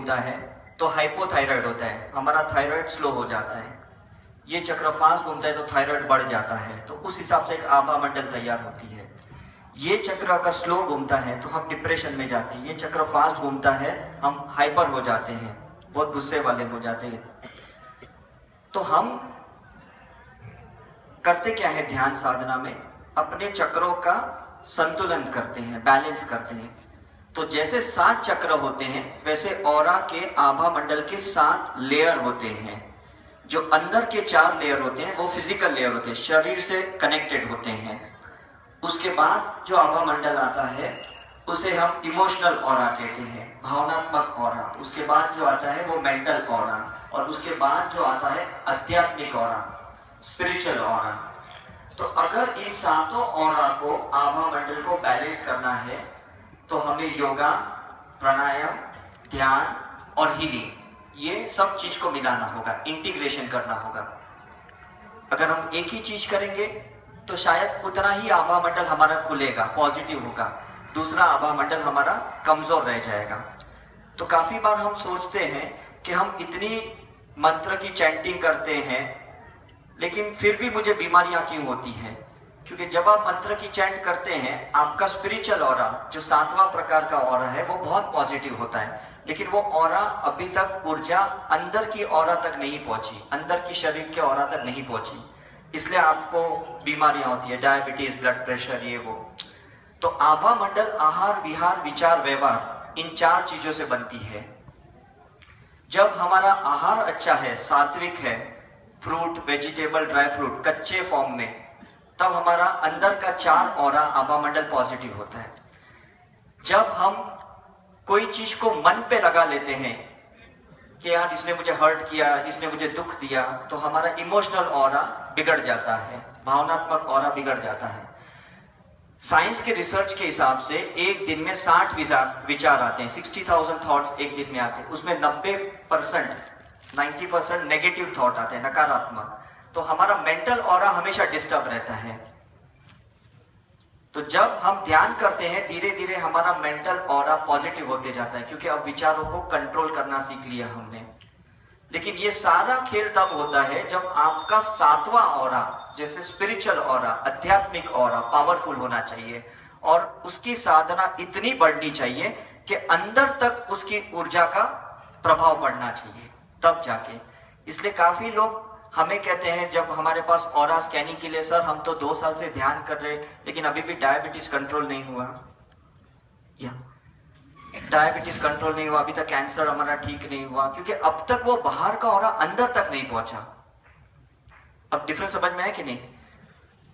घूमता है तो हाइपोथायराइड होता है, हमारा थायराइड स्लो हो जाता है। ये चक्र फास्ट घूमता है तो थायराइड बढ़ जाता है, तो उस हिसाब से एक आभा मंडल तैयार होती है। ये चक्र अगर स्लो घूमता है तो हम डिप्रेशन में जाते हैं, ये चक्र फास्ट घूमता है हम हाइपर हो जाते हैं, बहुत गुस्से वाले हो जाते हैं। तो हम करते क्या है ध्यान साधना में, अपने चक्रों का संतुलन करते हैं, बैलेंस करते हैं। तो जैसे 7 चक्र होते हैं वैसे ऑरा के आभा मंडल के 7 लेयर होते हैं। जो अंदर के 4 लेयर होते हैं वो फिजिकल लेयर होते हैं, शरीर से कनेक्टेड होते हैं। उसके बाद जो आभा मंडल आता है उसे हम इमोशनल ऑरा कहते हैं, भावनात्मक ऑरा। उसके बाद जो आता है वो मेंटल ऑरा, और उसके बाद जो आता है आध्यात्मिक ऑरा, स्पिरिचुअल ऑरा। तो अगर इन 7 ऑरा को, आभा मंडल को बैलेंस करना है तो हमें योगा, प्राणायाम, ध्यान और हीलिंग, ये सब चीज को मिलाना होगा, इंटीग्रेशन करना होगा। अगर हम एक ही चीज करेंगे तो शायद उतना ही आभा मंडल हमारा खुलेगा, पॉजिटिव होगा, दूसरा आभा मंडल हमारा कमजोर रह जाएगा। तो काफी बार हम सोचते हैं कि हम इतनी मंत्र की चैंटिंग करते हैं लेकिन फिर भी मुझे बीमारियां क्यों होती हैं? क्योंकि जब आप मंत्र की चैंट करते हैं आपका स्पिरिचुअल ऑरा, जो 7वां प्रकार का ऑरा है, वो बहुत पॉजिटिव होता है, लेकिन वो ऑरा अभी तक ऊर्जा अंदर की ऑरा तक नहीं पहुंची, अंदर की शरीर के ऑरा तक नहीं पहुंची, इसलिए आपको बीमारियां होती है, डायबिटीज, ब्लड प्रेशर, ये वो। तो आभा मंडल आहार, विहार, विचार, व्यवहार, इन 4 चीजों से बनती है। जब हमारा आहार अच्छा है, सात्विक है, फ्रूट, वेजिटेबल, ड्राई फ्रूट कच्चे फॉर्म में, तब हमारा अंदर का 4 ऑरा आभा मंडल पॉजिटिव होता है। जब हम कोई चीज को मन पे लगा लेते हैं कि यार इसने मुझे हर्ट किया, इसने मुझे दुख दिया, तो हमारा इमोशनल ऑरा बिगड़ जाता है, भावनात्मक ऑरा बिगड़ जाता है। साइंस के रिसर्च के हिसाब से एक दिन में 60 विचार आते हैं, 60,000 थॉट्स एक दिन में आते हैं, उसमें 90% नेगेटिव थॉट आते हैं, नकारात्मक। तो हमारा मेंटल ऑरा हमेशा डिस्टर्ब रहता है। तो जब हम ध्यान करते हैं धीरे धीरे हमारा मेंटल ऑरा पॉजिटिव होते जाता है, क्योंकि अब विचारों को कंट्रोल करना सीख लिया हमने। लेकिन ये सारा खेल तब होता है जब आपका 7वां ऑरा, जैसे स्पिरिचुअल ऑरा, आध्यात्मिक ऑरा पावरफुल होना चाहिए, और उसकी साधना इतनी बढ़नी चाहिए कि अंदर तक उसकी ऊर्जा का प्रभाव पड़ना चाहिए, तब जाके। इसलिए काफी लोग हमें कहते हैं जब हमारे पास ऑरा स्कैनिंग के लिए, सर हम तो 2 साल से ध्यान कर रहे लेकिन अभी भी डायबिटीज कंट्रोल नहीं हुआ, या डायबिटीज कंट्रोल नहीं हुआ, अभी तक कैंसर हमारा ठीक नहीं हुआ, क्योंकि अब तक वो बाहर का ऑरा अंदर तक नहीं पहुंचा। अब डिफरेंस समझ में है कि नहीं?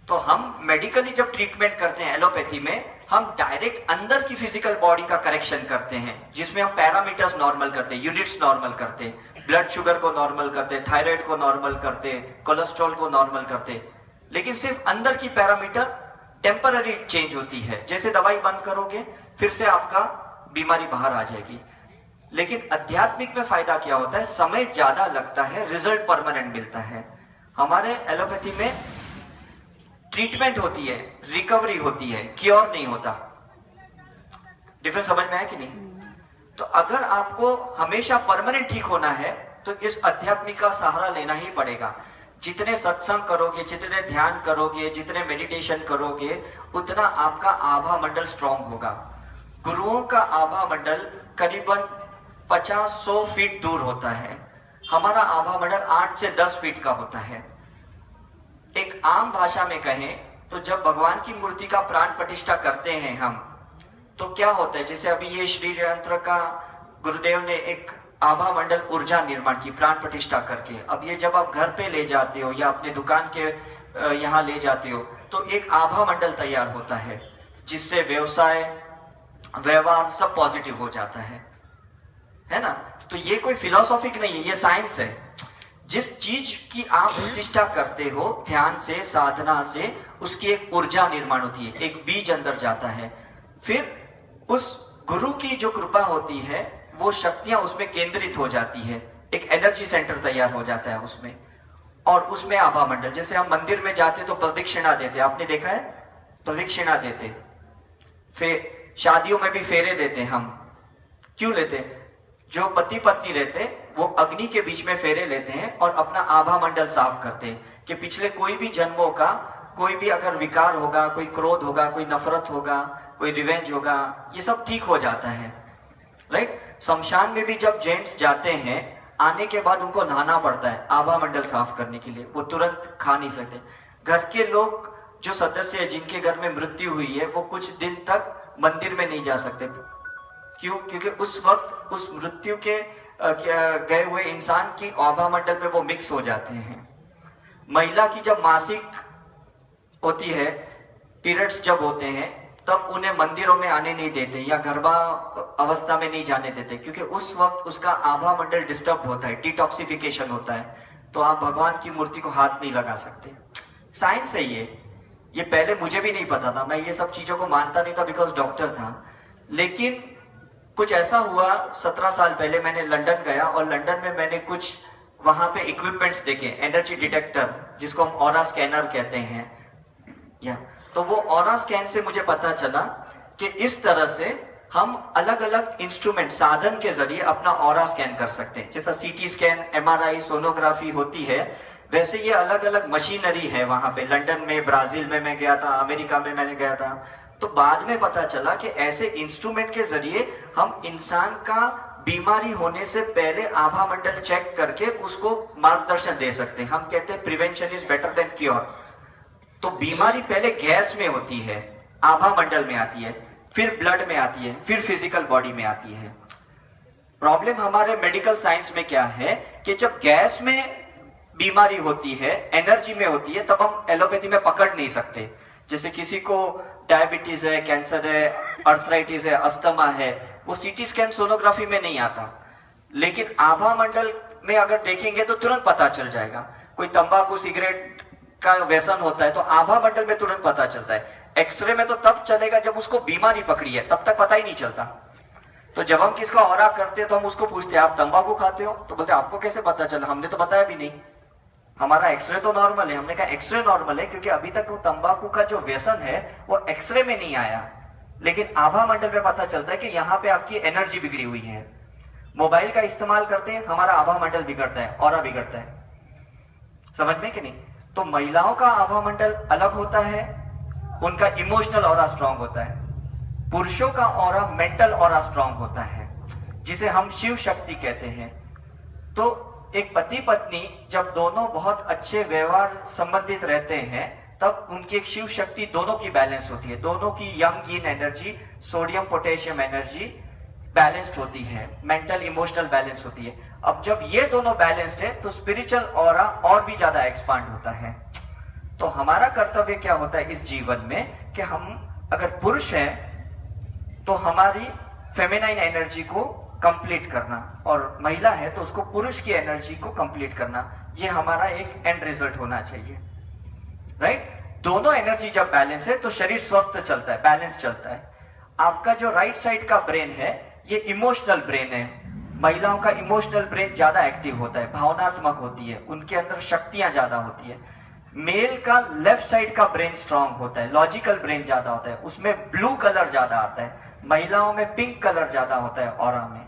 तो हम मेडिकली जब ट्रीटमेंट करते हैं एलोपैथी में, हम डायरेक्ट अंदर की फिजिकल बॉडी का करेक्शन करते हैं, जिसमें हम पैरामीटर्स नॉर्मल करते हैं, यूनिट्स नॉर्मल करते हैं, ब्लड शुगर को नॉर्मल करते हैं, थायराइड को नॉर्मल करते हैं, कोलेस्ट्रॉल को नॉर्मल करते हैं। लेकिन सिर्फ अंदर की पैरामीटर टेम्पररी चेंज होती है, जैसे दवाई बंद करोगे फिर से आपका बीमारी बाहर आ जाएगी। लेकिन आध्यात्मिक में फायदा क्या होता है? समय ज्यादा लगता है, रिजल्ट परमानेंट मिलता है। हमारे एलोपैथी में ट्रीटमेंट होती है, रिकवरी होती है, क्योर नहीं होता। डिफरेंस समझ में है कि नहीं? तो अगर आपको हमेशा परमानेंट ठीक होना है तो इस आध्यात्मिक का सहारा लेना ही पड़ेगा। जितने सत्संग करोगे, जितने ध्यान करोगे, जितने मेडिटेशन करोगे, उतना आपका आभा मंडल स्ट्रांग होगा। गुरुओं का आभा मंडल करीबन 50-100 फीट दूर होता है, हमारा आभा मंडल 8 से 10 फीट का होता है। एक आम भाषा में कहें तो जब भगवान की मूर्ति का प्राण प्रतिष्ठा करते हैं हम, तो क्या होता है, जैसे अभी ये श्री यंत्र का गुरुदेव ने एक आभा मंडल ऊर्जा निर्माण की प्राण प्रतिष्ठा करके, अब ये जब आप घर पे ले जाते हो या अपने दुकान के यहाँ ले जाते हो तो एक आभा मंडल तैयार होता है, जिससे व्यवसाय, व्यवहार सब पॉजिटिव हो जाता है ना? तो ये कोई फिलोसॉफिक नहीं है, ये साइंस है। जिस चीज की आप प्रतिष्ठा करते हो ध्यान से, साधना से, उसकी एक ऊर्जा निर्माण होती है, एक बीज अंदर जाता है, फिर उस गुरु की जो कृपा होती है वो शक्तियां उसमें केंद्रित हो जाती है, एक एनर्जी सेंटर तैयार हो जाता है उसमें, और उसमें आभा मंडल। जैसे हम मंदिर में जाते तो प्रदक्षिणा देते, आपने देखा है? प्रदक्षिणा देते, फिर शादियों में भी फेरे देते हम, क्यों लेते? जो पति पत्नी रहते वो अग्नि के बीच में फेरे लेते हैं और अपना आभा मंडल साफ करते हैं कि पिछले कोई भी जन्मों का कोई भी अगर विकार होगा, कोई क्रोध होगा, कोई नफरत होगा, कोई रिवेंज होगा, ये सब ठीक हो जाता है। राइट? शमशान में भी जब जेंट्स जाते हैं, आने के बाद उनको नहाना पड़ता है आभा मंडल साफ करने के लिए, वो तुरंत खा नहीं सकते। घर के लोग जो सदस्य है जिनके घर में मृत्यु हुई है वो कुछ दिन तक मंदिर में नहीं जा सकते। क्यों? क्योंकि उस वक्त उस मृत्यु के गए हुए इंसान की आभा मंडल में वो मिक्स हो जाते हैं। महिला की जब मासिक होती है, पीरियड्स जब होते हैं, तब उन्हें मंदिरों में आने नहीं देते या गर्भा अवस्था में नहीं जाने देते, क्योंकि उस वक्त उसका आभा मंडल डिस्टर्ब होता है, डिटॉक्सिफिकेशन होता है। तो आप भगवान की मूर्ति को हाथ नहीं लगा सकते। साइंस है ये पहले मुझे भी नहीं पता था, मैं ये सब चीजों को मानता नहीं था बिकॉज डॉक्टर था। लेकिन कुछ ऐसा हुआ 17 साल पहले, मैंने लंदन गया और लंदन में मैंने कुछ वहां पे इक्विपमेंट्स देखे, एनर्जी डिटेक्टर जिसको हम ऑरा स्कैनर कहते हैं या, तो वो ऑरा स्कैन से मुझे पता चला कि इस तरह से हम अलग अलग इंस्ट्रूमेंट साधन के जरिए अपना ऑरा स्कैन कर सकते हैं। जैसा सीटी स्कैन, एमआरआई, सोनोग्राफी होती है, वैसे ये अलग अलग मशीनरी है वहां पे। लंदन में, ब्राजील में मैं गया था, अमेरिका में मैंने गया था, तो बाद में पता चला कि ऐसे इंस्ट्रूमेंट के जरिए हम इंसान का बीमारी होने से पहले आभा मंडल चेक करके उसको मार्गदर्शन दे सकते हैं। हम कहते हैं prevention is better than cure. तो बीमारी पहले गैस में होती है, आभा मंडल में आती है, फिर ब्लड में आती है, फिर फिजिकल बॉडी में आती है। प्रॉब्लम हमारे मेडिकल साइंस में क्या है कि जब गैस में बीमारी होती है, एनर्जी में होती है, तब हम एलोपैथी में पकड़ नहीं सकते। जैसे किसी को डायबिटीज है, कैंसर है, अर्थराइटिस है, अस्थमा है, वो सीटी स्कैन, सोनोग्राफी में नहीं आता। लेकिन आभा मंडल में अगर देखेंगे तो तुरंत पता चल जाएगा। कोई तंबाकू सिगरेट का व्यसन होता है तो आभा मंडल में तुरंत पता चलता है। एक्सरे में तो तब चलेगा जब उसको बीमारी पकड़ी है, तब तक पता ही नहीं चलता। तो जब हम किसका ऑरा करते हैं तो हम उसको पूछते हैं आप तंबाकू खाते हो, तो बोलते आपको कैसे पता चला, हमने तो बताया भी नहीं, हमारा एक्सरे तो नॉर्मल है। हमने कहा एक्सरे नॉर्मल है क्योंकि अभी तक वो तंबाकू का जो व्यसन है वो एक्सरे में नहीं आया, लेकिन आभा मंडल में पता चलता है कि यहाँ पे आपकी एनर्जी बिगड़ी हुई है। मोबाइल का इस्तेमाल करते हैं, हमारा आभा मंडल बिगड़ता है, ऑरा बिगड़ता है। समझ में कि नहीं? तो महिलाओं का आभा मंडल अलग होता है, उनका इमोशनल ऑरा स्ट्रांग होता है। पुरुषों का ऑरा मेंटल ऑरा स्ट्रांग होता है, जिसे हम शिव शक्ति कहते हैं। तो एक पति पत्नी जब दोनों बहुत अच्छे व्यवहार संबंधित रहते हैं, तब उनकी एक शिव शक्ति दोनों की बैलेंस होती है। दोनों की यंग यीन energy, sodium potassium energy balanced होती है, मेंटल इमोशनल बैलेंस होती है। अब जब ये दोनों बैलेंस्ड है तो स्पिरिचुअल ऑरा और भी ज्यादा एक्सपांड होता है। तो हमारा कर्तव्य क्या होता है इस जीवन में कि हम अगर पुरुष हैं तो हमारी फेमिनाइन एनर्जी को कंप्लीट करना, और महिला है तो उसको पुरुष की एनर्जी को कंप्लीट करना। ये हमारा एक एंड रिजल्ट होना चाहिए। राइट? दोनों एनर्जी जब बैलेंस है तो शरीर स्वस्थ चलता है, बैलेंस चलता है। आपका जो राइट साइड का ब्रेन है ये इमोशनल ब्रेन है। महिलाओं का इमोशनल ब्रेन ज्यादा एक्टिव होता है, भावनात्मक होती है, उनके अंदर शक्तियां ज्यादा होती है। मेल का लेफ्ट साइड का ब्रेन स्ट्रांग होता है, लॉजिकल ब्रेन ज्यादा होता है, उसमें ब्लू कलर ज्यादा आता है। महिलाओं में पिंक कलर ज्यादा होता है ऑरा में।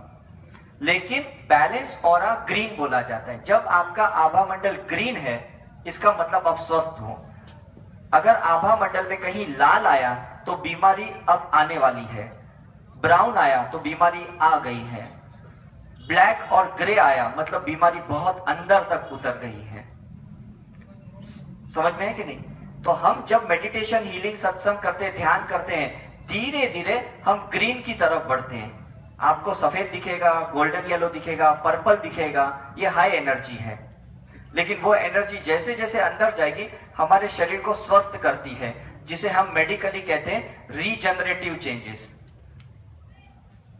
लेकिन बैलेंस ऑरा ग्रीन बोला जाता है। जब आपका आभा मंडल ग्रीन है इसका मतलब आप स्वस्थ हो। अगर आभा मंडल में कहीं लाल आया तो बीमारी अब आने वाली है, ब्राउन आया तो बीमारी आ गई है, ब्लैक और ग्रे आया मतलब बीमारी बहुत अंदर तक उतर गई है। समझ में है कि नहीं? तो हम जब मेडिटेशन, हीलिंग, सत्संग करते हैं, ध्यान करते हैं, धीरे धीरे हम ग्रीन की तरफ बढ़ते हैं। आपको सफेद दिखेगा, गोल्डन येलो दिखेगा, पर्पल दिखेगा, ये हाई एनर्जी है। लेकिन वो एनर्जी जैसे जैसे अंदर जाएगी हमारे शरीर को स्वस्थ करती है, जिसे हम मेडिकली कहते हैं रीजनरेटिव चेंजेस।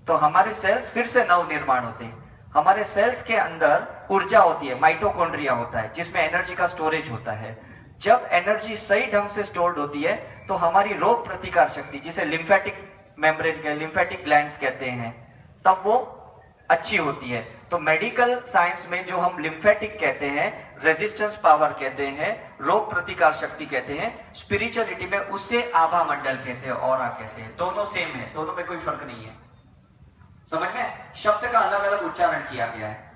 तो हमारे सेल्स फिर से नव निर्माण होते हैं। हमारे सेल्स के अंदर ऊर्जा होती है, माइटोकॉन्ड्रिया होता है, जिसमें एनर्जी का स्टोरेज होता है। जब एनर्जी सही ढंग से स्टोर्ड होती है तो हमारी रोग प्रतिकार शक्ति, जिसे लिम्फेटिक मेम्ब्रेन, लिम्फेटिक ग्लैंड्स कहते हैं, तब वो अच्छी होती है। तो मेडिकल साइंस में जो हम लिम्फेटिक कहते हैं, रेजिस्टेंस पावर कहते हैं, रोग प्रतिकार शक्ति कहते हैं, स्पिरिचुअलिटी में उससे आभा मंडल कहते हैं, ऑरा कहते हैं। दोनों सेम है, दोनों में कोई फर्क नहीं है। समझ में? शब्द का अलग अलग उच्चारण किया गया है।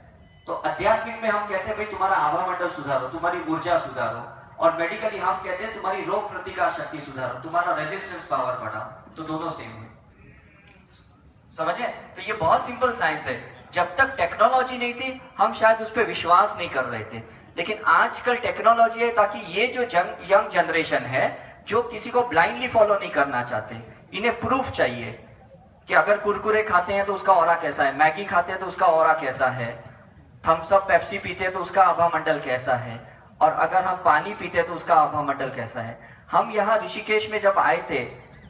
तो आध्यात्मिक में हम कहते हैं भाई तुम्हारा आभा मंडल सुधारो, तुम्हारी ऊर्जा सुधारो, और मेडिकली हम कहते हैं तुम्हारी रोग प्रतिकार शक्ति सुधारो, तुम्हारा रेजिस्टेंस पावर बढ़ाओ। तो दोनों सेम है, समझे? तो ये बहुत सिंपल साइंस है। जब तक टेक्नोलॉजी नहीं थी हम शायद उस पर विश्वास नहीं कर रहे थे, लेकिन आजकल टेक्नोलॉजी है ताकि ये जो यंग जनरेशन है जो किसी को ब्लाइंडली फॉलो नहीं करना चाहते, इन्हें प्रूफ चाहिए कि अगर कुरकुरे खाते हैं तो उसका ऑरा कैसा है, मैगी खाते हैं तो उसका ऑरा कैसा है, थम्स अप पेप्सी पीते हैं तो उसका आभा मंडल कैसा है, और अगर हम पानी पीते हैं तो उसका आभा मंडल कैसा है। हम यहाँ ऋषिकेश में जब आए थे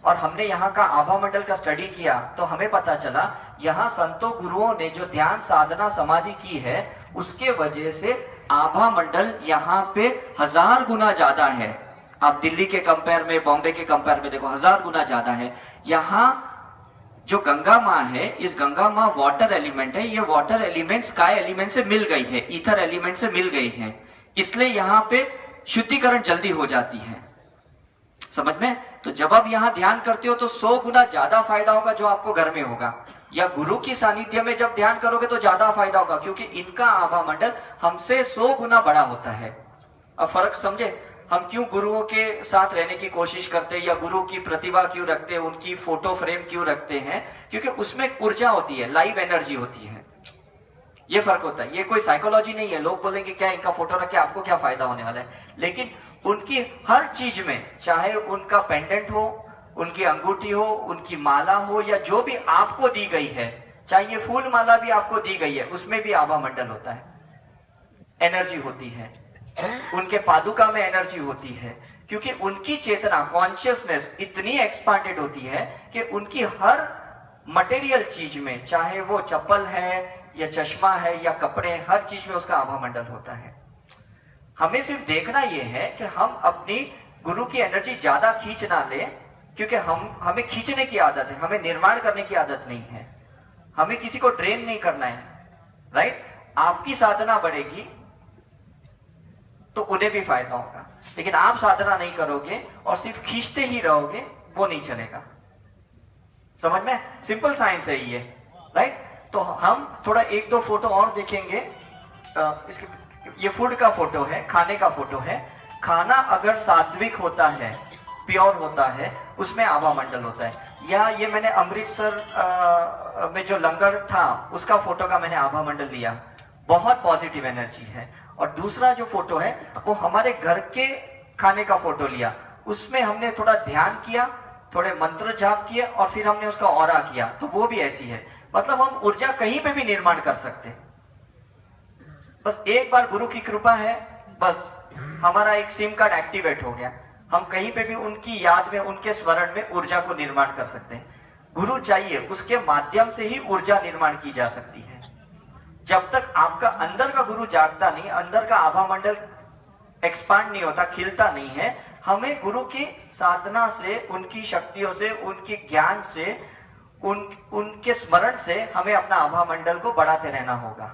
और हमने यहाँ का आभा मंडल का स्टडी किया तो हमें पता चला यहाँ संतों गुरुओं ने जो ध्यान साधना समाधि की है उसके वजह से आभा मंडल यहाँ पे 1000 गुना ज्यादा है। आप दिल्ली के कंपेयर में, बॉम्बे के कंपेयर में देखो 1000 गुना ज्यादा है। यहाँ जो गंगा माँ है, इस गंगा माँ वाटर एलिमेंट है, ये वाटर एलिमेंट स्काई एलिमेंट से मिल गई है, ईथर एलिमेंट से मिल गई है, इसलिए यहाँ पे शुद्धिकरण जल्दी हो जाती है। समझ में? तो जब आप यहाँ ध्यान करते हो तो 100 गुना ज्यादा फायदा होगा जो आपको घर में होगा, या गुरु की सानिध्य में जब ध्यान करोगे तो ज्यादा फायदा होगा, क्योंकि इनका आभा मंडल हमसे 100 गुना बड़ा होता है। अब फर्क समझे? हम क्यों गुरुओं के साथ रहने की कोशिश करते हैं, या गुरु की प्रतिभा क्यों रखते हैं, उनकी फोटो फ्रेम क्यों रखते हैं? क्योंकि उसमें ऊर्जा होती है, लाइव एनर्जी होती है। ये फर्क होता है, ये कोई साइकोलॉजी नहीं है। लोग बोलेंगे क्या इनका फोटो रख के आपको क्या फायदा होने वाला है, लेकिन उनकी हर चीज में, चाहे उनका पेंडेंट हो, उनकी अंगूठी हो, उनकी माला हो, या जो भी आपको दी गई है, चाहे ये फूल माला भी आपको दी गई है, उसमें भी आभा मंडल होता है, एनर्जी होती है। उनके पादुका में एनर्जी होती है, क्योंकि उनकी चेतना, कॉन्शियसनेस इतनी एक्सपांडेड होती है कि उनकी हर मटेरियल चीज में, चाहे वो चप्पल है या चश्मा है या कपड़े, हर चीज में उसका आभा मंडल होता है। हमें सिर्फ देखना यह है कि हम अपनी गुरु की एनर्जी ज्यादा खींच ना ले, क्योंकि हमें खींचने की आदत है, हमें निर्माण करने की आदत नहीं है। हमें किसी को ड्रेन नहीं करना है, राइट? आपकी साधना बढ़ेगी तो उन्हें भी फायदा होगा, लेकिन आप साधना नहीं करोगे और सिर्फ खींचते ही रहोगे, वो नहीं चलेगा। समझ में? सिंपल साइंस है ये, राइट? तो हम थोड़ा 1-2 फोटो और देखेंगे। ये फूड का फोटो है, खाने का फोटो है। खाना अगर सात्विक होता है, प्योर होता है, उसमें आभा मंडल होता है। या ये मैंने अमृतसर में जो लंगर था उसका फोटो का मैंने आभा मंडल लिया, बहुत पॉजिटिव एनर्जी है। और दूसरा जो फोटो है वो हमारे घर के खाने का फोटो लिया, उसमें हमने थोड़ा ध्यान किया, थोड़े मंत्र जाप किए, और फिर हमने उसका ऑरा किया, तो वो भी ऐसी है। मतलब हम ऊर्जा कहीं पे भी निर्माण कर सकते हैं, बस एक बार गुरु की कृपा है, बस हमारा एक सिम कार्ड एक्टिवेट हो गया, हम कहीं पे भी उनकी याद में, उनके स्मरण में ऊर्जा को निर्माण कर सकते हैं। गुरु चाहिए, उसके माध्यम से ही ऊर्जा निर्माण की जा सकती है। जब तक आपका अंदर का गुरु जागता नहीं, अंदर का आभा मंडल एक्सपांड नहीं होता, खिलता नहीं है, हमें गुरु की साधना से, उनकी शक्तियों से, उनके ज्ञान से, उनके स्मरण से हमें अपना आभा मंडल को बढ़ाते रहना होगा।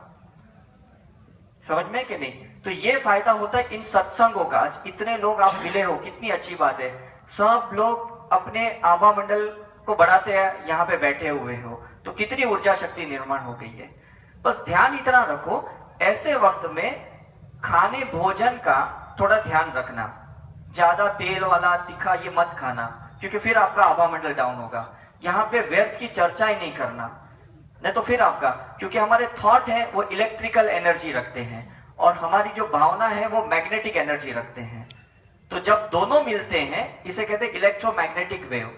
समझ में कि नहीं? तो ये फायदा होता है इन सत्संगों का। आज इतने लोग आप मिले हो, कितनी अच्छी बात है। सब लोग अपने आभा मंडल को बढ़ाते हैं, यहाँ पे बैठे हुए हो, तो कितनी ऊर्जा शक्ति निर्माण हो गई है। बस ध्यान इतना रखो, ऐसे वक्त में खाने भोजन का थोड़ा ध्यान रखना, ज्यादा तेल वाला तीखा ये मत खाना, क्योंकि फिर आपका आभा मंडल डाउन होगा। यहाँ पे व्यर्थ की चर्चा ही नहीं करना, नहीं तो फिर आपका, क्योंकि हमारे थॉट है वो इलेक्ट्रिकल एनर्जी रखते हैं और हमारी जो भावना है वो मैग्नेटिक एनर्जी रखते हैं। तो जब दोनों मिलते हैं, इसे कहते हैं इलेक्ट्रोमैग्नेटिक वेव,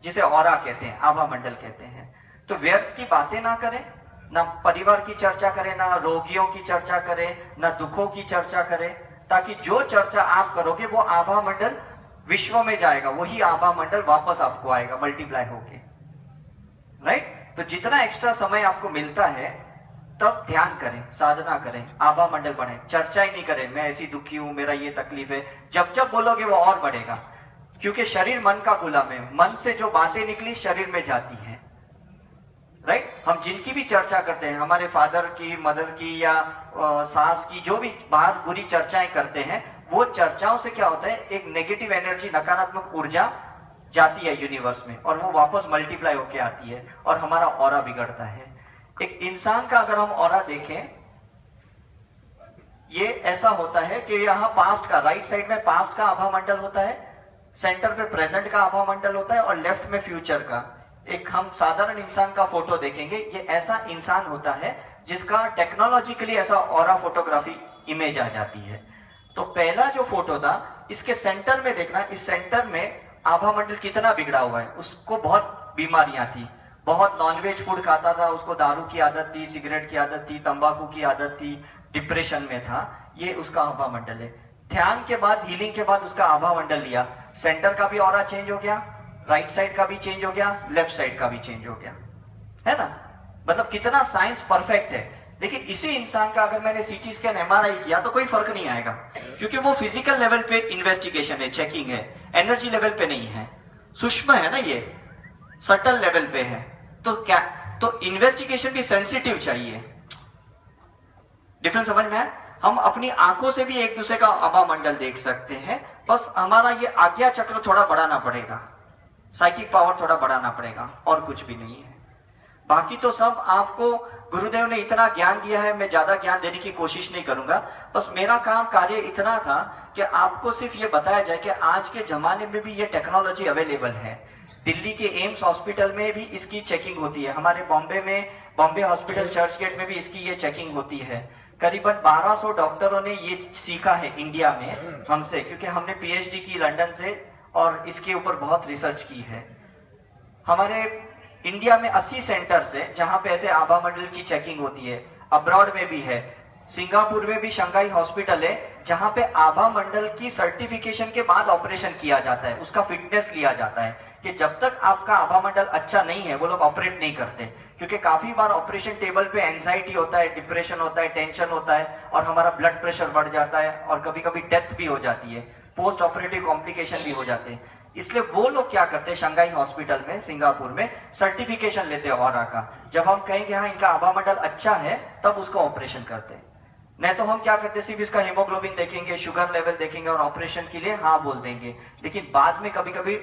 जिसे ऑरा कहते हैं, आभा मंडल कहते हैं। तो व्यर्थ की बातें ना करें, ना परिवार की चर्चा करें, ना रोगियों की चर्चा करें, ना दुखों की चर्चा करें, ताकि जो चर्चा आप करोगे वो आभा मंडल विश्व में जाएगा, वही आभा मंडल वापस आपको आएगा मल्टीप्लाई होके, राइट? तो जितना एक्स्ट्रा समय आपको मिलता है तब ध्यान करें, साधना करें, आभा मंडल बढ़े। चर्चा ही नहीं करें, मैं ऐसी दुखी हूं, मेरा ये तकलीफ है। जब जब बोलोगे वो और बढ़ेगा, क्योंकि शरीर मन का गुलाम है। मन से जो बातें निकली शरीर में जाती है, राइट? हम जिनकी भी चर्चा करते हैं, हमारे फादर की, मदर की या सास की, जो भी बाहर बुरी चर्चाएं करते हैं, वो चर्चाओं से क्या होता है, एक नेगेटिव एनर्जी, नकारात्मक ऊर्जा जाती है यूनिवर्स में, और वो वापस मल्टीप्लाई होके आती है और हमारा ऑरा बिगड़ता है। एक इंसान का अगर हम ऑरा देखें, ये ऐसा होता है कि यहाँ पास्ट का, राइट साइड में पास्ट का आभा मंडल होता है, सेंटर पे प्रेजेंट का आभा मंडल होता है और लेफ्ट में फ्यूचर का। एक हम साधारण इंसान का फोटो देखेंगे, ये ऐसा इंसान होता है जिसका टेक्नोलॉजिकली ऐसा ऑरा फोटोग्राफी इमेज आ जाती है। तो पहला जो फोटो था, इसके सेंटर में देखना, इस सेंटर में आभा मंडल कितना बिगड़ा हुआ है। उसको बहुत बीमारियां थी, बहुत नॉनवेज फूड खाता था, उसको दारू की आदत थी, सिगरेट की आदत थी, तंबाकू की आदत थी, डिप्रेशन में था। ये उसका आभा मंडल है। ध्यान के बाद, हीलिंग के बाद उसका आभा मंडल लिया, सेंटर का भी ऑरा चेंज हो गया, राइट साइड का भी चेंज हो गया, लेफ्ट साइड का भी चेंज हो गया, है ना। मतलब कितना साइंस परफेक्ट है। लेकिन इसी इंसान का अगर मैंने सीटी स्कैन, एमआरआई किया तो कोई फर्क नहीं आएगा, क्योंकि वो फिजिकल लेवल पे इन्वेस्टिगेशन है, चेकिंग है, एनर्जी लेवल पे नहीं है, सूक्ष्म है ना, ये सटल लेवल पे है। तो क्या, तो इन्वेस्टिगेशन भी सेंसिटिव चाहिए। डिफरेंस समझ में है। हम अपनी आंखों से भी एक दूसरे का आभा मंडल देख सकते हैं, बस हमारा ये आज्ञा चक्र थोड़ा बढ़ाना पड़ेगा, साइकिक पावर थोड़ा बढ़ाना पड़ेगा, और कुछ भी नहीं है। बाकी तो सब आपको गुरुदेव ने इतना ज्ञान दिया है, मैं ज्यादा ज्ञान देने की कोशिश नहीं करूंगा। बस मेरा काम, कार्य इतना था कि आपको सिर्फ ये बताया जाए कि आज के जमाने में भी ये टेक्नोलॉजी अवेलेबल है। दिल्ली के एम्स हॉस्पिटल में भी इसकी चेकिंग होती है, हमारे बॉम्बे में, बॉम्बे हॉस्पिटल चर्च गेट में भी इसकी ये चेकिंग होती है। करीबन 1200 डॉक्टरों ने ये सीखा है इंडिया में हमसे, क्योंकि हमने पीएचडी की लंदन से और इसके ऊपर बहुत रिसर्च की है। हमारे इंडिया में 80 सेंटर्स है जहां पे ऐसे आभा मंडल की चेकिंग होती है। अब्रॉड में भी है, सिंगापुर में भी शंघाई हॉस्पिटल है जहां पे आभा मंडल की सर्टिफिकेशन के बाद ऑपरेशन किया जाता है, उसका फिटनेस लिया जाता है कि जब तक आपका आभा मंडल अच्छा नहीं है वो लोग ऑपरेट नहीं करते। क्योंकि काफी बार ऑपरेशन टेबल पे एंजाइटी होता है, डिप्रेशन होता है, टेंशन होता है, और हमारा ब्लड प्रेशर बढ़ जाता है, और कभी कभी डेथ भी हो जाती है, पोस्ट ऑपरेटिव कॉम्प्लिकेशन भी हो जाते हैं। इसलिए वो लोग क्या करते हैं, शंघाई हॉस्पिटल में, सिंगापुर में सर्टिफिकेशन लेते हैं ऑरा का। जब हम कहेंगे हाँ इनका आभा मंडल अच्छा है, तब उसको ऑपरेशन करते हैं। नहीं तो हम क्या करते हैं, सिर्फ इसका हीमोग्लोबिन देखेंगे, शुगर लेवल देखेंगे और ऑपरेशन के लिए हाँ बोल देंगे। लेकिन बाद में कभी कभी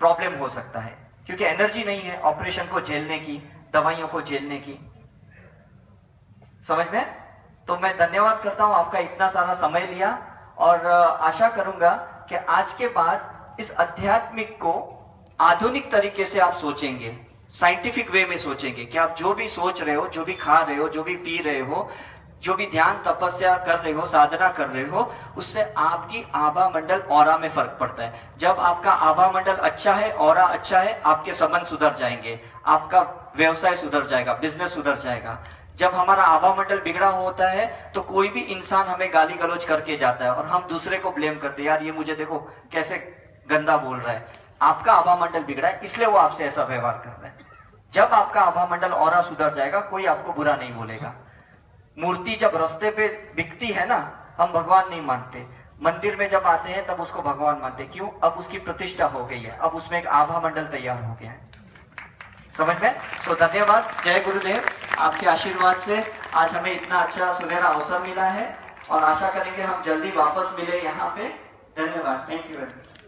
प्रॉब्लम हो सकता है, क्योंकि एनर्जी नहीं है ऑपरेशन को झेलने की, दवाइयों को झेलने की। समझ में? तो मैं धन्यवाद करता हूं, आपका इतना सारा समय लिया, और आशा करूंगा कि आज के बाद इस आध्यात्मिक को आधुनिक तरीके से आप सोचेंगे, साइंटिफिक वे में सोचेंगे कि आप जो भी सोच रहे हो, जो भी खा रहे हो, जो भी पी रहे हो, जो भी ध्यान तपस्या कर रहे हो, साधना कर रहे हो, उससे आपकी आभा मंडल ऑरा में फर्क पड़ता है। जब आपका आभा मंडल अच्छा है, ऑरा अच्छा है, आपके संबंध सुधर जाएंगे, आपका व्यवसाय सुधर जाएगा, बिजनेस सुधर जाएगा। जब हमारा आभा मंडल बिगड़ा होता है तो कोई भी इंसान हमें गाली गलौज करके जाता है और हम दूसरे को ब्लेम करते हैं, यार ये मुझे देखो कैसे गंदा बोल रहा है। आपका आभा मंडल बिगड़ा है इसलिए वो आपसे ऐसा व्यवहार कर रहा है। जब आपका आभा मंडल ऑरा सुधर जाएगा, कोई आपको बुरा नहीं बोलेगा। मूर्ति जब रास्ते पे बिकती है ना, हम भगवान नहीं मानते, मंदिर में जब आते हैं तब उसको भगवान मानते। क्यों? अब उसकी प्रतिष्ठा हो गई है, अब उसमें एक आभा मंडल तैयार हो गया है। समझ में? तो धन्यवाद, जय गुरुदेव। आपके आशीर्वाद से आज हमें इतना अच्छा सुनहरा अवसर मिला है, और आशा करेंगे हम जल्दी वापस मिले यहाँ पे। धन्यवाद, थैंक यू वेरी मच।